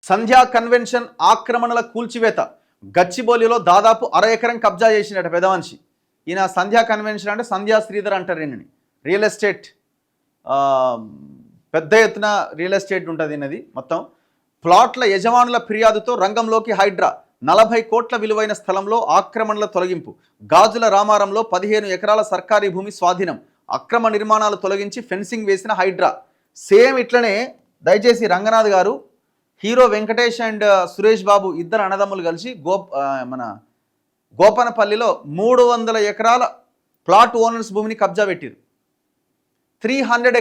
సంధ్యా convention ఆక్రమణల కూల్చివేత గచ్చిబౌలిలో దాదాపు 1/2 ఎకరం కబ్జా చేసినట్టు పెదమనిషి. ఈయన సంధ్యా కన్వెన్షన్ అంటే సంధ్యా శ్రీధర్ అంటారు ఈయనని. రియల్ ఎస్టేట్ పెద్ద ఎత్తున రియల్ ఎస్టేట్ ఉంటుంది ఈయనది. మొత్తం ప్లాట్ల యజమానుల ఫిర్యాదుతో రంగంలోకి హైడ్రా. 40 కోట్ల విలువైన స్థలంలో ఆక్రమణల తొలగింపు. గాజుల రామారంలో 15 ఎకరాల సర్కారీ భూమి స్వాధీనం. అక్రమ నిర్మాణాలు తొలగించి ఫెన్సింగ్ వేసిన హైడ్రా. సేమ్ ఇట్లనే దయచేసి రంగనాథ్ గారు, హీరో వెంకటేష్ అండ్ సురేష్ బాబు ఇద్దరు అన్నదమ్ములు కలిసి మన గోపనపల్లిలో 300 ఎకరాల ప్లాట్ ఓనర్స్ భూమిని కబ్జా పెట్టారు. 300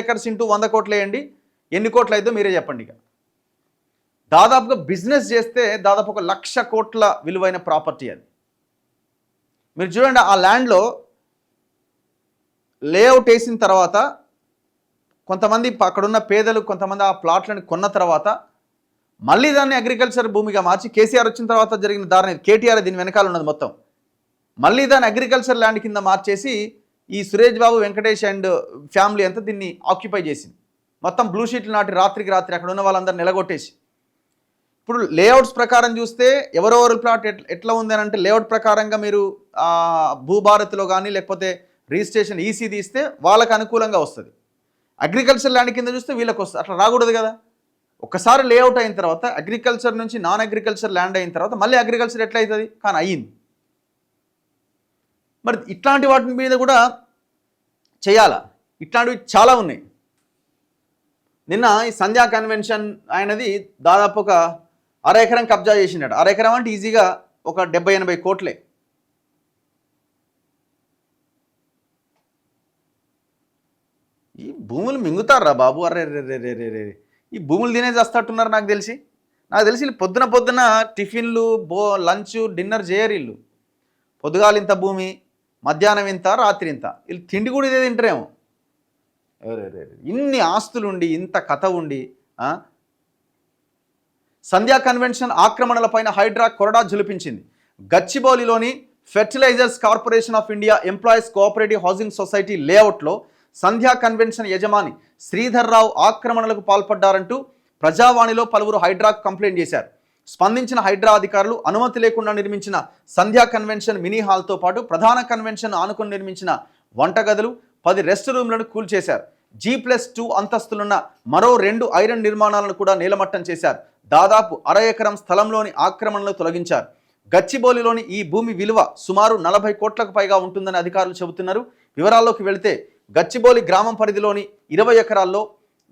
ఎకర్స్ ఇంటూ 100 కోట్లు వేయండి, ఎన్ని కోట్లు అయితే మీరే చెప్పండి. ఇక దాదాపుగా బిజినెస్ చేస్తే దాదాపు 1 లక్ష కోట్ల విలువైన ప్రాపర్టీ అది. మీరు చూడండి, ఆ ల్యాండ్లో లేఅవుట్ వేసిన తర్వాత కొంతమంది అక్కడున్న పేదలు కొంతమంది ఆ ప్లాట్లను కొన్న తర్వాత మళ్ళీ దాన్ని అగ్రికల్చర్ భూమిగా మార్చి, కేసీఆర్ వచ్చిన తర్వాత జరిగిన దారుణ, కేటీఆర్ దీని వెనకాల ఉన్నది మొత్తం, మళ్ళీ దాన్ని అగ్రికల్చర్ ల్యాండ్ కింద మార్చేసి ఈ సురేష్ బాబు, వెంకటేష్ అండ్ ఫ్యామిలీ అంతా దీన్ని ఆక్యుపై చేసింది. మొత్తం బ్లూ షీట్లు నాటి రాత్రికి రాత్రి అక్కడ ఉన్న వాళ్ళందరూ నిలగొట్టేసి. ఇప్పుడు లేఅవుట్స్ ప్రకారం చూస్తే ఎవరెవరు ప్లాట్ ఎట్లా ఉంది అని అంటే, లేఅవుట్ ప్రకారంగా మీరు భూభారత్లో కానీ లేకపోతే రిజిస్ట్రేషన్ ఈసీ తీస్తే వాళ్ళకు అనుకూలంగా వస్తుంది. అగ్రికల్చర్ ల్యాండ్ కింద చూస్తే వీళ్ళకి వస్తుంది. అట్లా రాకూడదు కదా. ఒకసారి లేఅవుట్ అయిన తర్వాత అగ్రికల్చర్ నుంచి నాన్ అగ్రికల్చర్ ల్యాండ్ అయిన తర్వాత మళ్ళీ అగ్రికల్చర్ ఎట్లా అవుతుంది? కానీ అయ్యింది. మరి ఇట్లాంటి వాటి మీద కూడా చేయాలా? ఇట్లాంటివి చాలా ఉన్నాయి. నిన్న ఈ సంధ్యా కన్వెన్షన్ ఆయనది దాదాపు 1/2 ఎకరం కబ్జా చేసినాడు. 1/2 ఎకరం అంటే ఈజీగా 70-80 కోట్లే. ఈ భూములు మింగుతారా బాబు? అరే రే, ఈ భూములు తినేసి వస్తట్టున్నారు. నాకు తెలిసి పొద్దున టిఫిన్లు, లంచ్, డిన్నర్ చేయరు వీళ్ళు. పొద్దుగాలు ఇంత భూమి, మధ్యాహ్నం ఇంత, రాత్రి ఇంత. వీళ్ళు తిండి కూడా ఇదే తింటారేమో. ఇన్ని ఆస్తులుండి, ఇంత కథ ఉండి. సంధ్యా కన్వెన్షన్ ఆక్రమణలపైన హైడ్రా కొరడా జులిపించింది. గచ్చిబౌలిలోని fertilisers corporation of India employees cooperative housing society లేఅవుట్లో సంధ్యా కన్వెన్షన్ యజమాని శ్రీధర్ రావు ఆక్రమణలకు పాల్పడ్డారంటూ ప్రజావాణిలో పలువురు హైడ్రాకు కంప్లైంట్ చేశారు. స్పందించిన హైడ్రా అధికారులు అనుమతి లేకుండా నిర్మించిన సంధ్యా కన్వెన్షన్ మినీ హాల్తో పాటు ప్రధాన కన్వెన్షన్ ఆనుకుని నిర్మించిన వంటగదులు, 10 రెస్ట్ రూమ్లను కూల్చేశారు. G+2 అంతస్తులున్న మరో 2 ఐరన్ నిర్మాణాలను కూడా నేలమట్టం చేశారు. దాదాపు 1/2 ఎకరం స్థలంలోని ఆక్రమణలు తొలగించారు. గచ్చిబౌలిలోని ఈ భూమి విలువ సుమారు 40 కోట్లకు పైగా ఉంటుందని అధికారులు చెబుతున్నారు. వివరాల్లోకి వెళితే గచ్చిబౌలి గ్రామం పరిధిలోని 20 ఎకరాల్లో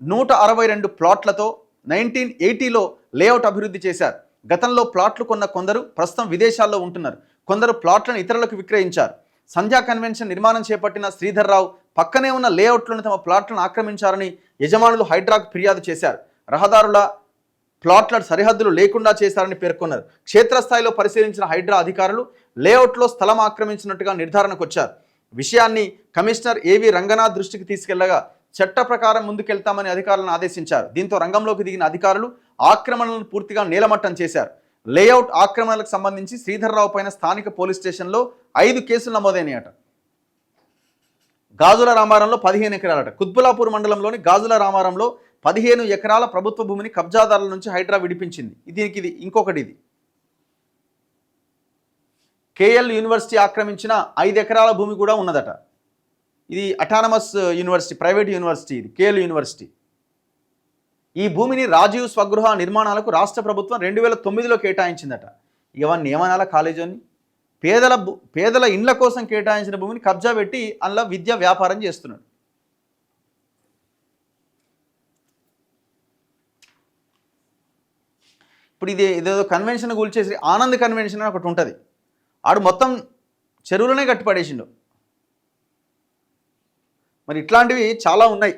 162 ప్లాట్లతో 1980లో లేఅవుట్ అభివృద్ధి చేశారు. గతంలో ప్లాట్లు కొన్న కొందరు ప్రస్తుతం విదేశాల్లో ఉంటున్నారు. కొందరు ప్లాట్లను ఇతరులకు విక్రయించారు. సంధ్యా కన్వెన్షన్ నిర్మాణం చేపట్టిన శ్రీధర్ రావు పక్కనే ఉన్న లేఅవుట్లను తమ ప్లాట్లను ఆక్రమించారని యజమానులు హైడ్రాకు ఫిర్యాదు చేశారు. రహదారుల ప్లాట్ల సరిహద్దులు లేకుండా చేశారని పేర్కొన్నారు. క్షేత్రస్థాయిలో పరిశీలించిన హైడ్రా అధికారులు లేఅవుట్లో స్థలం ఆక్రమించినట్టుగా నిర్ధారణకు వచ్చారు. విషయాన్ని కమిషనర్ ఏవి రంగనాథ్ దృష్టికి తీసుకెళ్లగా చట్ట ప్రకారం ముందుకెళ్తామని అధికారులను ఆదేశించారు. దీంతో రంగంలోకి దిగిన అధికారులు ఆక్రమణలను పూర్తిగా నేలమట్టం చేశారు. లేఅవుట్ ఆక్రమణలకు సంబంధించి శ్రీధర్ రావు పైన స్థానిక పోలీస్ స్టేషన్లో 5 కేసులు నమోదైనాయట. గాజుల రామారంలో 15 ఎకరాలట. కుత్బులాపూర్ మండలంలోని గాజుల రామారంలో 15 ఎకరాల ప్రభుత్వ భూమిని కబ్జాదారుల నుంచి హైడ్రా విడిపించింది. ఇది ఇంకొకటి. కేఎల్ యూనివర్సిటీ ఆక్రమించిన 5 ఎకరాల భూమి కూడా ఉన్నదట. ఇది అటానమస్ యూనివర్సిటీ, ప్రైవేట్ యూనివర్సిటీ. ఇది కేఎల్ యూనివర్సిటీ. ఈ భూమిని రాజీవ్ స్వగృహ నిర్మాణాలకు రాష్ట్ర ప్రభుత్వం 2009లో కేటాయించిందట. ఇవన్నీ ఏమనాలా కాలేజీని? పేదల ఇండ్ల కోసం కేటాయించిన భూమిని కబ్జా పెట్టి అందులో విద్యా వ్యాపారం చేస్తున్నాడు. ఇప్పుడు ఇదేదో కన్వెన్షన్ కూల్చేసి ఆనంద్ కన్వెన్షన్ అని ఒకటి ఉంటుంది. ఆడు మొత్తం చెరువులోనే కట్టిపడేసిండు. మరి ఇట్లాంటివి చాలా ఉన్నాయి.